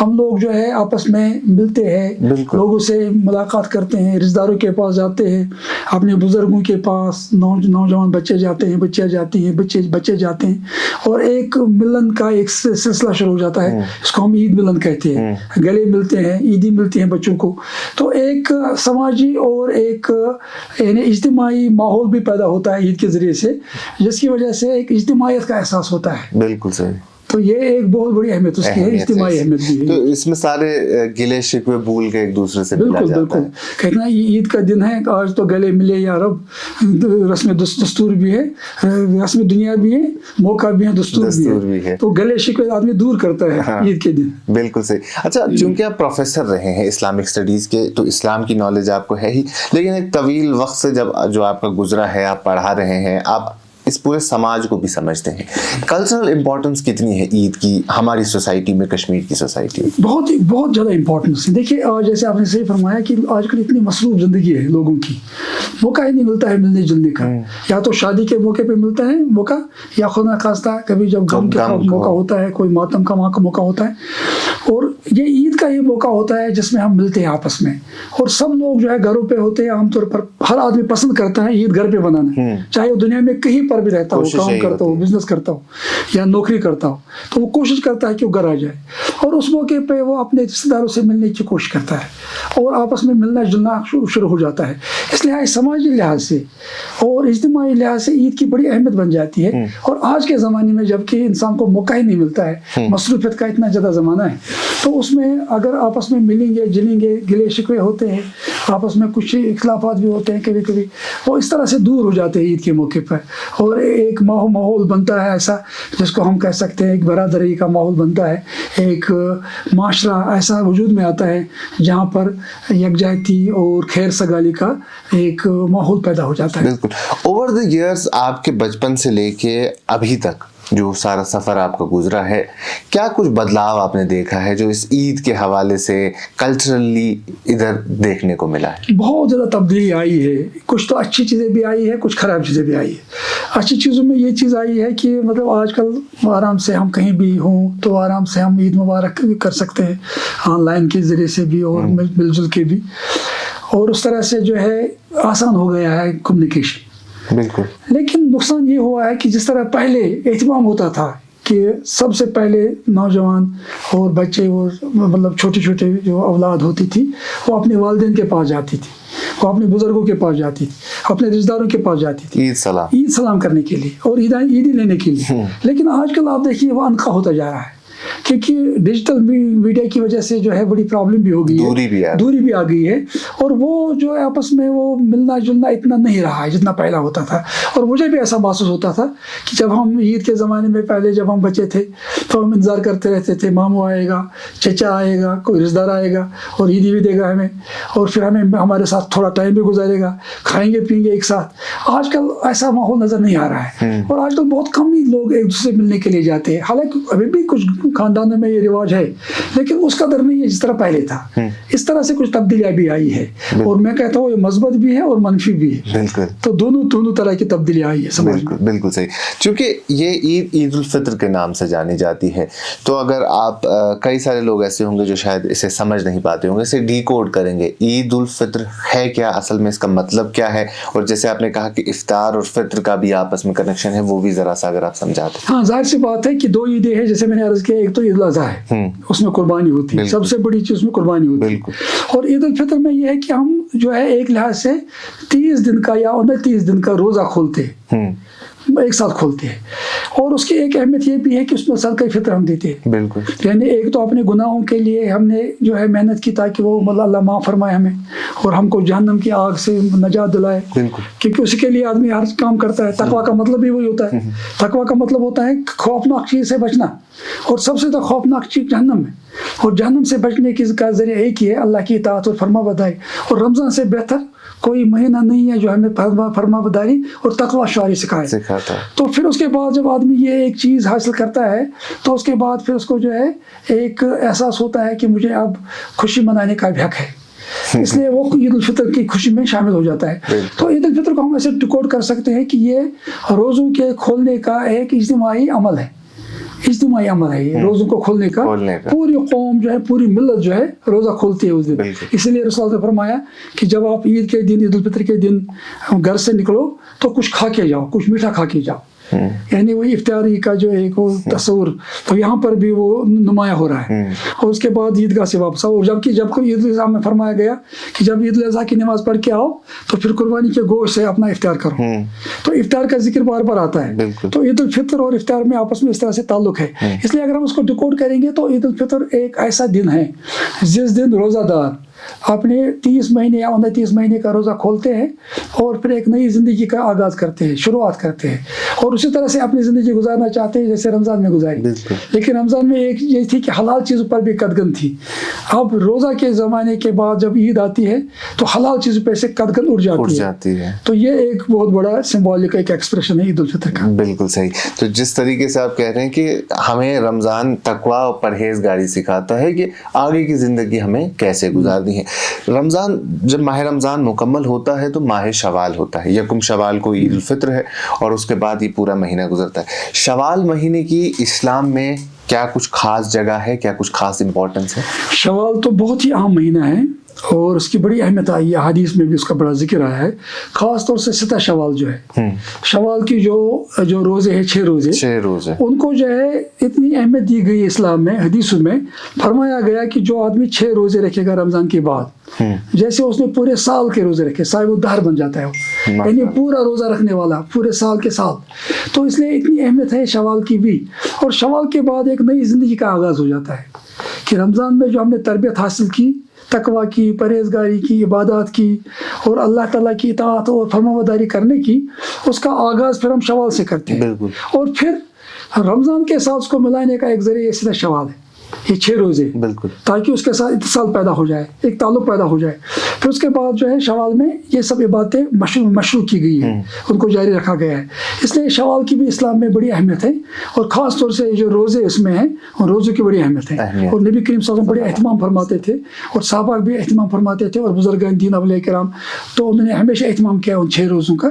ہم لوگ جو ہے آپس میں ملتے ہیں, لوگوں سے ملاقات کرتے ہیں, رشتہ داروں کے پاس جاتے ہیں, اپنے بزرگوں کے پاس, نوجوان بچے جاتے ہیں, بچیاں جاتی ہیں, بچے جاتے ہیں, اور ایک ملن کا ایک سلسلہ شروع ہو جاتا ہے. اس کو ہم عید ملن کہتے ہیں. گلے ملتے ہیں, عیدی ملتی ہیں بچوں کو. تو ایک سماجی اور ایک یعنی اجتماعی ماحول بھی پیدا ہوتا ہے عید کے ذریعے سے, جس کی وجہ سے ایک اجتماعیت کا احساس ہوتا ہے. بالکل صحیح. تو یہ ایک بہت بڑی اہمیت اس کی ہے, اجتماعی اہمیت بھی ہے. تو اس میں سارے گلے شکوے بھول کے ایک دوسرے سے ملا جاتا ہے. بالکل. کہنا یہ عید کا دن ہے, آج تو گلے ملے یا رب, رسم دستور بھی ہے, رسم دنیا بھی ہے, موقع بھی ہے, دستور بھی ہے. تو گلے شکوے آدمی دور کرتا ہے عید کے دن. بالکل صحیح. اچھا, چونکہ آپ پروفیسر رہے ہیں اسلامک اسٹڈیز کے, تو اسلام کی نالج آپ کو ہے ہی, لیکن ایک طویل وقت سے جو آپ کا گزرا ہے, آپ پڑھا رہے ہیں, آپ اس پورے سماج کو بھی سمجھتے ہیں. کلچرل امپورٹنس کتنی ہے عید کی ہماری سوسائٹی میں, کشمیر کی سوسائٹی میں؟ بہت زیادہ امپورٹنس ہے. دیکھیے جیسے آپ نے صحیح فرمایا کہ آج کل اتنی مصروف زندگی ہے لوگوں کی, موقع ہی نہیں ملتا ہے ملنے جلنے کا. یا تو شادی کے موقع پہ ملتا ہے موقع, یا خدا نخواستہ کبھی جب غم کا موقع ہوتا ہے, کوئی ماتم کا موقع ہوتا ہے, اور یہ عید کا یہ موقع ہوتا ہے جس میں ہم ملتے ہیں آپس میں. اور سب لوگ جو ہے گھروں پہ ہوتے ہیں, عام طور پر ہر آدمی پسند کرتا ہے عید گھر پہ بنانا, چاہے وہ دنیا میں کہیں پر بھی رہتا ہو, کام کرتا ہو, بزنس کرتا ہو یا نوکری کرتا ہو, تو وہ کوشش کرتا ہے کہ وہ گھر آ جائے, اور اس موقع پہ وہ اپنے رشتہ داروں سے ملنے کی کوشش کرتا ہے, اور آپس میں ملنا جلنا شروع ہو جاتا ہے. اس لحاظ سماجی لحاظ سے اور اجتماعی لحاظ سے عید کی بڑی اہمیت بن جاتی ہے. اور آج کے زمانے میں جب کہ انسان کو موقع ہی نہیں ملتا ہے, مصروفیت کا اتنا زیادہ زمانہ ہے, تو اس میں اگر آپس میں ملیں گے جلیں گے, گلے شکوے ہوتے ہیں, آپس میں کچھ اختلافات بھی ہوتے ہیں کبھی کبھی, وہ اس طرح سے دور ہو جاتے ہیں عید کے موقع پر, اور ایک ماحول بنتا ہے ایسا جس کو ہم کہہ سکتے ہیں ایک برادری کا ماحول بنتا ہے, ایک معاشرہ ایسا وجود میں آتا ہے جہاں پر یکجہتی اور خیر سگالی کا ایک ماحول پیدا ہو جاتا ہے. بالکل. اوور دی ایئرز آپ کے بچپن سے لے کے ابھی تک جو سارا سفر آپ کا گزرا ہے, کیا کچھ بدلاؤ آپ نے دیکھا ہے جو اس عید کے حوالے سے کلچرلی ادھر دیکھنے کو ملا ہے؟ بہت زیادہ تبدیلی آئی ہے. کچھ تو اچھی چیزیں بھی آئی ہے, کچھ خراب چیزیں بھی آئی ہے. اچھی چیزوں میں یہ چیز آئی ہے کہ مطلب آج کل آرام سے ہم کہیں بھی ہوں تو آرام سے ہم عید مبارک کر سکتے ہیں, آن لائن کے ذریعے سے بھی اور مل جل کے بھی, اور اس طرح سے جو ہے آسان ہو گیا ہے کمیونیکیشن. بالکل. لیکن نقصان یہ ہوا ہے کہ جس طرح پہلے اہتمام ہوتا تھا کہ سب سے پہلے نوجوان اور بچے اور مطلب چھوٹے چھوٹے جو اولاد ہوتی تھی وہ اپنے والدین کے پاس جاتی تھی, وہ اپنے بزرگوں کے پاس جاتی تھی, اپنے رشتہ داروں کے پاس جاتی تھی عید سلام کرنے کے لیے اور عیدی لینے کے لیے. لیکن آج کل آپ دیکھیے وہ انکھا ہوتا جا رہا ہے, کیونکہ ڈیجیٹل میڈیا کی وجہ سے جو ہے بڑی پرابلم بھی ہو گئی ہے, دوری بھی آ گئی ہے, اور وہ جو ہے آپس میں وہ ملنا جلنا اتنا نہیں رہا ہے جتنا پہلا ہوتا تھا. اور مجھے بھی ایسا محسوس ہوتا تھا کہ جب ہم عید کے زمانے میں پہلے جب ہم بچے تھے تو ہم انتظار کرتے رہتے تھے, ماموں آئے گا, چچا آئے گا, کوئی رشتہ دار آئے گا اور عیدی بھی دے گا ہمیں, اور پھر ہمیں ہمارے ساتھ تھوڑا ٹائم بھی گزارے گا, کھائیں گے پئیں گے ایک ساتھ. آج کل ایسا ماحول نظر نہیں آ رہا ہے, اور آج کل بہت کم ہی لوگ ایک دوسرے سے ملنے کے لیے جاتے ہیں. حالانکہ ابھی بھی کچھ خاندانوں میں یہ رواج ہے, لیکن اس قدر نہیں ہے جس طرح پہلے تھا. اس طرح سے کچھ تبدیلیاں بھی آئی ہے, اور میں کہتا ہوں یہ مثبت بھی ہے اور منفی بھی ہے. بالکل. تو دونوں طرح کی تبدیلیاں آئی ہے سماج میں. بالکل صحیح. چونکہ یہ عید الفطر کے نام سے جانی جاتی ہے, تو اگر آپ کئی سارے لوگ ایسے ہوں گے جو شاید اسے سمجھ نہیں پاتے ہوں گے, اسے ڈی کوڈ کریں گے, عید الفطر ہے کیا, اصل میں اس کا مطلب کیا ہے, اور جیسے آپ نے کہا کہ افطار اور فطر کا بھی آپس میں کنیکشن ہے, وہ بھی ذرا سا اگر آپ سمجھاتے. ہاں, ظاہر سی بات ہے کہ دو عیدیں ہیں جیسے میں نے عرض کیا, ایک تو عید الاضحیٰ ہے, اس میں قربانی ہوتی ہے, سب سے بڑی چیز میں قربانی ہوتی ہے. اور عید الفطر میں یہ ہے کہ ہم جو ہے ایک لحاظ سے 30 دن کا یا 29 دن کا روزہ کھولتے ہیں, ایک ساتھ کھولتے ہیں, اور اس کی ایک اہمیت یہ بھی ہے کہ اس میں صدقہ فطر ہم دیتے ہیں. بالکل. یعنی ایک تو اپنے گناہوں کے لیے ہم نے جو ہے محنت کی تاکہ وہ اللہ معاف فرمائے ہمیں اور ہم کو جہنم کی آگ سے نجات دلائے. بالکل. کیونکہ اس کے لیے آدمی ہر کام کرتا ہے. تقویٰ کا مطلب بھی وہی ہوتا ہے. تقویٰ کا مطلب ہوتا ہے خوفناک چیز سے بچنا, اور سب سے زیادہ خوفناک چیز جہنم ہے, اور جہنم سے بچنے کا ذریعہ ایک ہی ہے اللہ کی اطاعت اور فرما برداری. اور رمضان سے بہتر کوئی مہینہ نہیں ہے جو ہمیں فرما برداری اور تقویٰ شعاری سکھاتا ہے. تو پھر اس کے بعد جب آدمی یہ ایک چیز حاصل کرتا ہے تو اس کے بعد پھر اس کو جو ہے ایک احساس ہوتا ہے کہ مجھے اب خوشی منانے کا بھی حق ہے, اس لیے وہ عید الفطر کی خوشی میں شامل ہو جاتا ہے. تو عید الفطر کو ہم ایسے ڈیکوڈ کر سکتے ہیں کہ یہ روزوں کے کھولنے کا ایک اجتماعی عمل ہے. اجتماعی عمل ہے یہ روزوں کو کھولنے کا. پوری قوم جو ہے, پوری ملت جو ہے روزہ کھولتی ہے اس دن. اس لیے رسول اللہ نے فرمایا کہ جب آپ عید کے دن, عید الفطر کے دن گھر سے نکلو تو کچھ کھا کے جاؤ, کچھ میٹھا کھا کے جاؤ. یعنی وہی افطاری کا جو ایک وہ تصور تو یہاں پر بھی وہ نمایاں ہو رہا ہے. اور اس کے بعد عیدگاہ سے واپس آؤ. جب عید الاضحیٰ میں فرمایا گیا کہ جب عید الاضحیٰ کی نماز پڑھ کے آؤ تو پھر قربانی کے گوشت سے اپنا افطار کرو. تو افطار کا ذکر بار بار آتا ہے. تو عید الفطر اور افطار میں آپس میں اس طرح سے تعلق ہے. اس لیے اگر ہم اس کو ڈیکوڈ کریں گے تو عید الفطر ایک ایسا دن ہے جس دن روزہ دار اپنے 30 مہینے یا 29 مہینے کا روزہ کھولتے ہیں اور پھر ایک نئی زندگی کا آغاز کرتے ہیں, شروعات کرتے ہیں, اور اسی طرح سے اپنی زندگی گزارنا چاہتے ہیں جیسے رمضان میں گزاری. لیکن رمضان میں ایک یہ تھی کہ حلال چیزوں پر بھی قدغن تھی. اب روزہ کے زمانے کے بعد جب عید آتی ہے تو حلال چیزوں پہ سے قدغن اٹھ جاتی ہے. تو یہ ایک بہت بڑا سمبولک ایک ایکسپریشن ہے عید الفطر کا. بالکل صحیح. تو جس طریقے سے آپ کہہ رہے ہیں کہ ہمیں رمضان تقویٰ اور پرہیزگاری سکھاتا ہے کہ آگے کی زندگی ہمیں کیسے گزارنی ہے. رمضان, جب ماہ رمضان مکمل ہوتا ہے تو ماہ شوال ہوتا ہے. یکم شوال کو عید الفطر ہے اور اس کے بعد یہ پورا مہینہ گزرتا ہے. شوال مہینے کی اسلام میں کیا کچھ خاص جگہ ہے, کیا کچھ خاص امپورٹنس ہے؟ شوال تو بہت ہی اہم مہینہ ہے اور اس کی بڑی اہمیت آئی ہے, حدیث میں بھی اس کا بڑا ذکر آیا ہے. خاص طور سے 7 شوال جو ہے, شوال کی جو روزے ہیں 6 روزے ان کو جو ہے اتنی اہمیت دی گئی اسلام میں. حدیثوں میں فرمایا گیا کہ جو آدمی 6 روزے رکھے گا رمضان کے بعد, جیسے اس نے پورے سال کے روزے رکھے, صاحب الدہر بن جاتا ہے وہ, یعنی پورا روزہ رکھنے والا پورے سال کے سال. تو اس لیے اتنی اہمیت ہے شوال کی بھی. اور شوال کے بعد ایک نئی زندگی کا آغاز ہو جاتا ہے کہ رمضان میں جو ہم نے تربیت حاصل کی, تقویٰ کی, پرہیزگاری کی, عبادات کی اور اللہ تعالیٰ کی اطاعت اور فرمانبرداری کرنے کی, اس کا آغاز پھر ہم شوال سے کرتے ہیں. اور پھر رمضان کے ساتھ اس کو ملانے کا ایک ذریعہ سیدھا شوال ہے, یہ 6 روزے, تاکہ اس کے ساتھ اتصال پیدا ہو جائے, ایک تعلق پیدا ہو جائے. پھر اس کے بعد جو ہے شوال میں یہ سب عبادتیں مشروع کی گئی ہیں, ان کو جاری رکھا گیا ہے. اس لیے شوال کی بھی اسلام میں بڑی اہمیت ہے اور خاص طور سے جو روزے اس میں ہیں ان روزوں کی بڑی اہمیت ہے. اور نبی کریم صلی اللہ علیہ وسلم بڑے اہتمام فرماتے تھے اور صحابہ بھی اہتمام فرماتے تھے اور بزرگان دین اولیاء کرام, تو انہوں نے ہمیشہ اہتمام کیا ان 6 روزوں کا.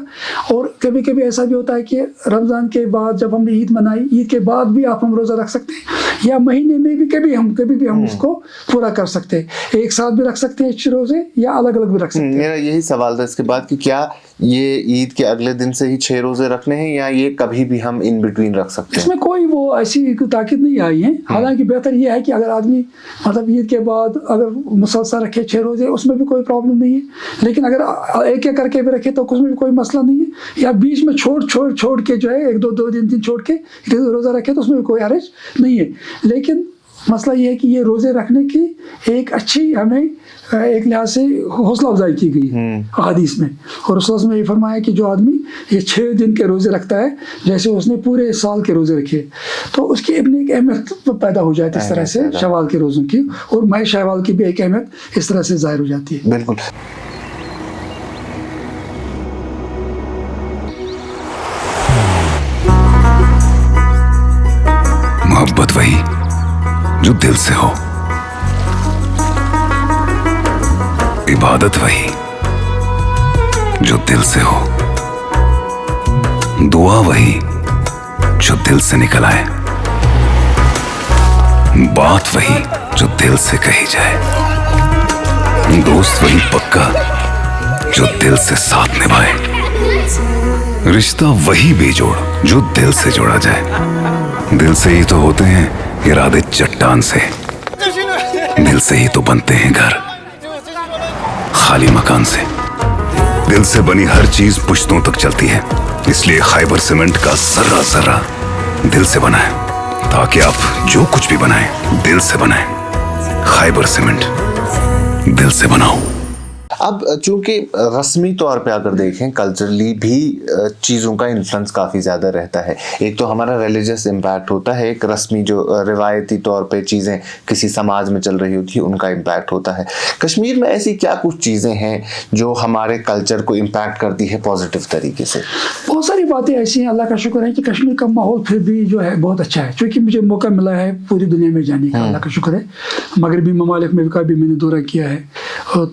اور کبھی کبھی ایسا بھی ہوتا ہے کہ رمضان کے بعد جب ہم نے عید منائی, عید کے بعد بھی آپ ہم روزہ رکھ سکتے ہیں, یا مہینے میں بھی کبھی بھی ہم اس کو پورا کر سکتے ہیں. ایک ساتھ بھی رکھ سکتے ہیں 6 روزے یا الگ الگ بھی رکھ سکتے ہیں. میرا یہی سوال تھا اس کے بعد کہ کیا یہ عید کے اگلے دن سے ہی 6 روزے رکھنے ہیں یا یہ کبھی بھی ہم ان بٹوین رکھ سکتے ہیں؟ اس میں کوئی وہ ایسی تاکید نہیں آئی ہے. حالانکہ بہتر یہ ہے کہ اگر آدمی مطلب عید کے بعد اگر مسلسل رکھے 6 روزے, اس میں بھی کوئی پرابلم نہیں ہے. لیکن اگر ایک ایک کر کے بھی رکھے تو اس میں بھی کوئی مسئلہ نہیں ہے. یا بیچ میں چھوڑ کے جو ہے 1-2 دن چھوڑ کے روزہ رکھے تو اس میں بھی کوئی حرج نہیں ہے. لیکن مسئلہ یہ ہے کہ یہ روزے رکھنے کی ایک اچھی ہمیں ایک لحاظ سے حوصلہ افزائی کی گئی حدیث میں. اور رسول اللہ نے یہ فرمایا کہ جو آدمی یہ 6 دن کے روزے رکھتا ہے جیسے اس نے پورے سال کے روزے رکھے, تو اس کی اپنی ایک اہمیت پیدا ہو جاتی ہے اس طرح سے شوال کے روزوں کی, اور ماہ شوال کی بھی ایک اہمیت اس طرح سے ظاہر ہو جاتی ہے. بالکل. محبت وہی جو دل سے ہو, عبادت وہی جو دل سے ہو, دعا وہی جو دل سے نکل آئے, بات وہی جو دل سے کہی جائے, دوست وہی پکا جو دل سے ساتھ نبھائے, رشتہ وہی بے جوڑ جو دل سے جوڑا جائے. دل سے ہی تو ہوتے ہیں ارادے چٹان سے, دل سے ہی تو بنتے ہیں گھر خالی مکان سے. دل سے بنی ہر چیز پشتوں تک چلتی ہے, اس لیے خیبر سیمنٹ کا ذرہ ذرہ دل سے بنا ہے, تاکہ آپ جو کچھ بھی بنائیں دل سے بنائیں. خیبر سیمنٹ, دل سے بناؤ. اب چونکہ رسمی طور پہ اگر دیکھیں کلچرلی بھی چیزوں کا انفلوئنس کافی زیادہ رہتا ہے. ایک تو ہمارا ریلیجس امپیکٹ ہوتا ہے, ایک رسمی جو روایتی طور پہ چیزیں کسی سماج میں چل رہی ہوتی ہیں ان کا امپیکٹ ہوتا ہے. کشمیر میں ایسی کیا کچھ چیزیں ہیں جو ہمارے کلچر کو امپیکٹ کرتی ہے پازیٹیو طریقے سے؟ بہت ساری باتیں ایسی ہیں. اللہ کا شکر ہے کہ کشمیر کا ماحول پھر بھی جو ہے بہت اچھا ہے, چونکہ مجھے موقع ملا ہے پوری دنیا میں جانے کا. اللہ کا شکر ہے. مغربی ممالک میں بھی میں نے دورہ کیا ہے,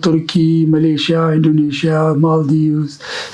ترکی, ملیشیا, انڈونیشیا, مالدیوز,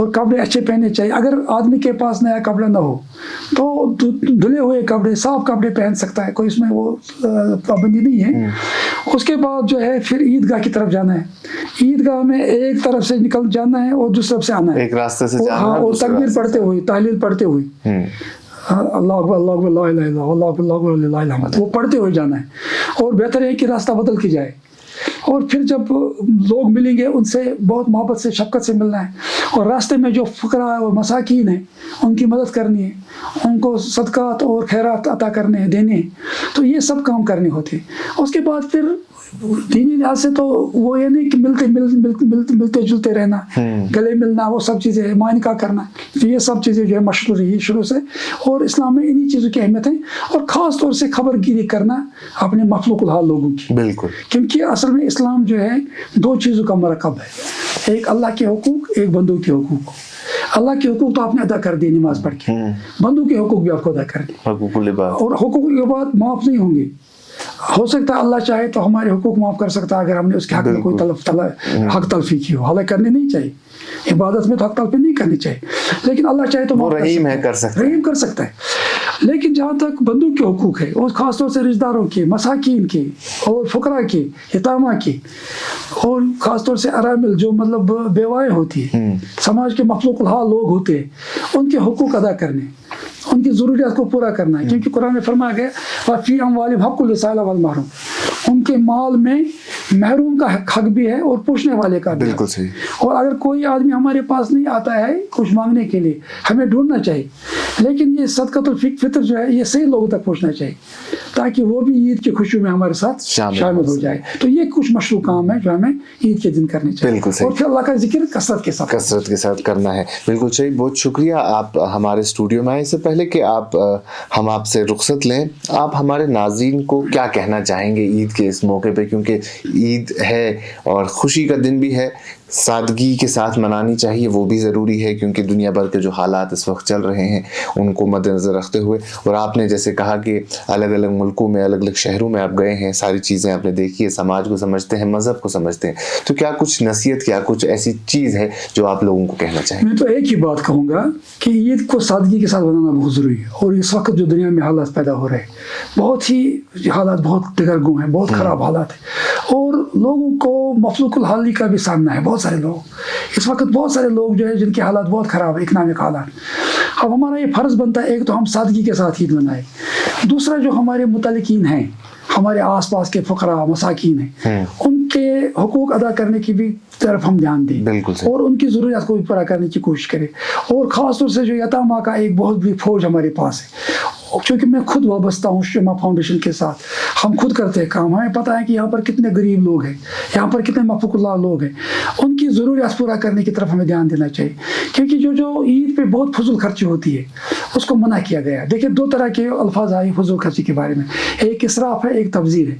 اور کپڑے اچھے پہننے چاہیے. اگر آدمی کے پاس نیا کپڑا نہ ہو تو دھلے ہوئے کپڑے, صاف کپڑے پہن سکتا ہے, کوئی اس میں وہ پابندی نہیں ہے. اس کے بعد جو ہے پھر عیدگاہ کی طرف جانا ہے. عیدگاہ میں ایک طرف سے نکل جانا ہے اور دوسری طرف سے آنا ہے, ایک راستے سے جانا ہے, اور تکبیر پڑھتے ہوئے, تحلیل پڑھتے ہوئے, اللہ اکبر اللہ اکبر لا الہ الا اللہ اللہ اکبر اللہ اکبر للہ الحمد, وہ پڑھتے ہوئے جانا ہے. اور بہتر ہے کہ راستہ بدل کے جائے. اور پھر جب لوگ ملیں گے ان سے بہت محبت سے شفقت سے ملنا ہے, اور راستے میں جو فقراء اور مساکین ہیں ان کی مدد کرنی ہے, ان کو صدقات اور خیرات عطا کرنے ہیں, دینے ہیں. تو یہ سب کام کرنے ہوتے ہیں. اس کے بعد پھر دینی لحاظ سے تو وہ یہ نہیں کہ ملتے جلتے رہنا, گلے ملنا, وہ سب چیزیں معنقہ کرنا, یہ سب چیزیں جو ہے مشہور رہی شروع سے, اور اسلام میں انہی چیزوں کی اہمیت ہے. اور خاص طور سے خبر گیری کرنا اپنے مخلوق الحال لوگوں کی, بالکل, کیونکہ اصل میں اسلام جو ہے دو چیزوں کا مرکب ہے, ایک اللہ کے حقوق, ایک بندوں کے حقوق. اللہ کے حقوق تو آپ نے ادا کر دی نماز پڑھ کے, بندوں کے حقوق بھی آپ کو ادا کر دی. حقوق العباد, اور حقوق العباد معاف نہیں ہوں گے. ہو سکتا ہے اللہ چاہے تو ہمارے حقوق معاف کر سکتا ہے اگر ہم نے اس کے حق میں کوئی حق تلفی کی ہو. حالانکہ کرنے نہیں چاہیے, عبادت میں تو حق تلفی نہیں کرنی چاہیے, لیکن اللہ چاہے تو وہ رحیم ہے, رحیم کر سکتا ہے. لیکن جہاں تک بندوں کے حقوق ہے, اور خاص طور سے رشتہ داروں کے, مساکین کے, اور فقراء کے, یتامہ کے, اور خاص طور سے ارامل جو مطلب بیوائیں ہوتی ہیں, سماج کے مخلوق الحال لوگ ہوتے ہیں, ان کے حقوق ادا کرنے, ان کی ضروریات کو پورا کرنا ہے. کیونکہ قرآن میں فرمایا گیا وَفِي أَمْوَالِهِمْ حَقٌّ لِلسَّائِلِ وَالْمَحْرُومِ, ان کے مال میں محروم کا حق بھی ہے اور پوچھنے والے کا بھی. بالکل صحیح. اور اگر کوئی آدمی ہمارے پاس نہیں آتا ہے کچھ مانگنے کے لیے, ہمیں ڈھونڈنا چاہیے, لیکن یہ صدقۃ الفطر جو ہے یہ صحیح لوگوں تک پہنچنا چاہیے تاکہ وہ بھی عید کی خوشیوں میں ہمارے ساتھ شامل ہو جائے. تو یہ کچھ مشروع کام ہے جو ہمیں عید کے دن کرنے چاہیے. بالکل صحیح. اور پھر اللہ کا ذکر کثرت کے ساتھ کرنا ہے. بالکل صحیح. بہت شکریہ آپ ہمارے اسٹوڈیو میں آئے. اس سے پہلے کہ ہم آپ سے رخصت لیں, آپ ہمارے ناظرین کو کیا کہنا چاہیں گے عید کے اس موقع پہ, کیونکہ عید ہے اور خوشی کا دن بھی ہے, سادگی کے ساتھ منانی چاہیے, وہ بھی ضروری ہے کیونکہ دنیا بھر کے جو حالات اس وقت چل رہے ہیں ان کو مد نظر رکھتے ہوئے. اور آپ نے جیسے کہا کہ الگ الگ ملکوں میں, الگ الگ شہروں میں آپ گئے ہیں, ساری چیزیں آپ نے دیکھی ہے, سماج کو سمجھتے ہیں, مذہب کو سمجھتے ہیں, تو کیا کچھ نصیحت, کیا کچھ ایسی چیز ہے جو آپ لوگوں کو کہنا چاہیں؟ میں تو ایک ہی بات کہوں گا کہ عید کو سادگی کے ساتھ بنانا بہت ضروری ہے. اور اس وقت جو دنیا میں حالات پیدا ہو رہے ہیں, بہت ہی حالات بہت دگرگوں ہیں, بہت خراب حالات ہیں, اور لوگوں کو مفلوق الحالی کا بھی سامنا ہے. بہت سارے لوگ اس وقت, بہت سارے لوگ جو ہے جن کے حالات بہت خراب ہے, اکنامک حالات. اب ہمارا یہ فرض بنتا ہے ایک تو ہم سادگی کے ساتھ عید منائیں, دوسرا جو ہمارے متعلقین ہیں, ہمارے آس پاس کے فقراء مساکین ہیں, ان کے حقوق ادا کرنے کی بھی طرف ہم دھیان دیں, اور ان کی ضروریات کو بھی پورا کرنے کی کوشش کریں. اور خاص طور سے جو یتامہ کا ایک بہت بڑی فوج ہمارے پاس ہے, چونکہ میں خود وابستہ ہوں شمع فاؤنڈیشن کے ساتھ, ہم خود کرتے ہیں کام, ہمیں پتہ ہے کہ یہاں پر کتنے غریب لوگ ہیں, یہاں پر کتنے مفقود اللہ لوگ ہیں, ان کی ضروریات پورا کرنے کی طرف ہمیں دھیان دینا چاہیے. کیونکہ جو عید پہ بہت فضول خرچی ہوتی ہے اس کو منع کیا گیا ہے. دیکھیں دو طرح کے الفاظ آئے فضول خرچی کے بارے میں, ایک اسراف ہے, ایک تبذیر ہے.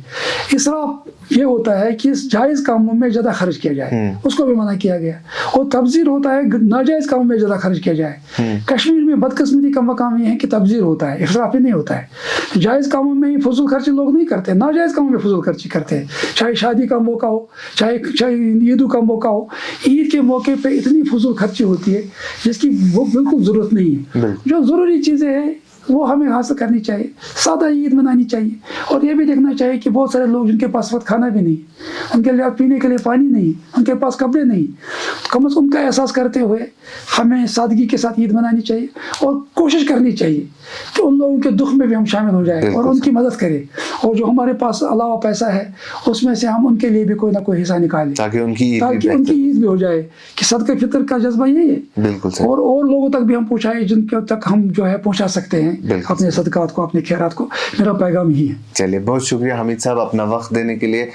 اسراف یہ ہوتا ہے کہ جائز کاموں میں زیادہ خرچ کیا جائے, اس کو بھی منع کیا گیا. اور تبذیر ہوتا ہے ناجائز کاموں میں زیادہ خرچ کیا جائے. کشمیر میں بدقسمتی کا مقام یہ ہے کہ تبذیر ہوتا ہے, اسراف نہیں ہوتا ہے. جائز کاموں میں فضول خرچی لوگ نہیں کرتے, ناجائز کاموں میں فضول خرچی کرتے ہیں, چاہے شادی کا موقع ہو, چاہے عیدوں کا موقع ہو. عید کے موقع پہ اتنی فضول خرچی ہوتی ہے جس کی وہ بالکل ضرورت نہیں ہے. جو ضروری چیزیں ہیں وہ ہمیں حاصل کرنی چاہیے, سادہ عید منانی چاہیے. اور یہ بھی دیکھنا چاہیے کہ بہت سارے لوگ جن کے پاس وقت کھانا بھی نہیں, ان کے لیے پینے کے لیے پانی نہیں, ان کے پاس کپڑے نہیں, کم از کم ان کا احساس کرتے ہوئے ہمیں سادگی کے ساتھ عید منانی چاہیے, اور کوشش کرنی چاہیے کہ ان لوگوں کے دکھ میں بھی ہم شامل ہو جائیں اور ان کی مدد کریں. اور جو ہمارے پاس علاوہ پیسہ ہے اس میں سے ہم ان کے لیے بھی کوئی نہ کوئی حصہ نکالیں تاکہ ان کی عید بھی ہو جائے. کہ صدقہ فطر کا جذبہ یہی ہے. بالکل. اور لوگوں تک بھی ہم پہنچائیں جن کے تک ہم جو ہے پہنچا سکتے ہیں اپنے صدقات کو, اپنے خیرات کو. میرا پیغام یہی ہے. چلیے بہت شکریہ حمید صاحب اپنا وقت دینے کے لیے.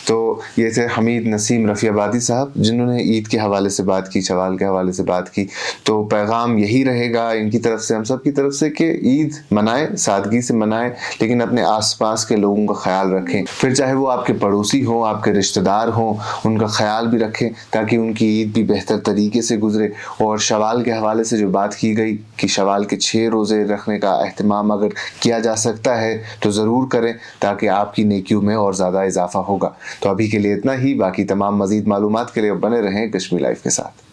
تو یہ تھے حمید نسیم رفیع آبادی صاحب جنہوں نے عید کے حوالے سے بات کی, شوال کے حوالے سے بات کی. تو پیغام یہی رہے گا ان کی طرف سے, ہم سب کی طرف سے, کہ عید منائیں, سادگی سے منائیں, لیکن اپنے آس پاس کے لوگوں کا خیال رکھیں. پھر چاہے وہ آپ کے پڑوسی ہوں, آپ کے رشتہ دار ہوں, ان کا خیال بھی رکھیں تاکہ ان کی عید بھی بہتر طریقے سے گزرے. اور شوال کے حوالے سے جو بات کی گئی کہ شوال کے 6 روزے رکھنے کا اہتمام اگر کیا جا سکتا ہے تو ضرور کریں تاکہ آپ کی نیکیوں میں اور زیادہ اضافہ ہوگا. تو ابھی کے لیے اتنا ہی. باقی تمام مزید معلومات کے لیے بنے رہیں کشمیر لائف کے ساتھ.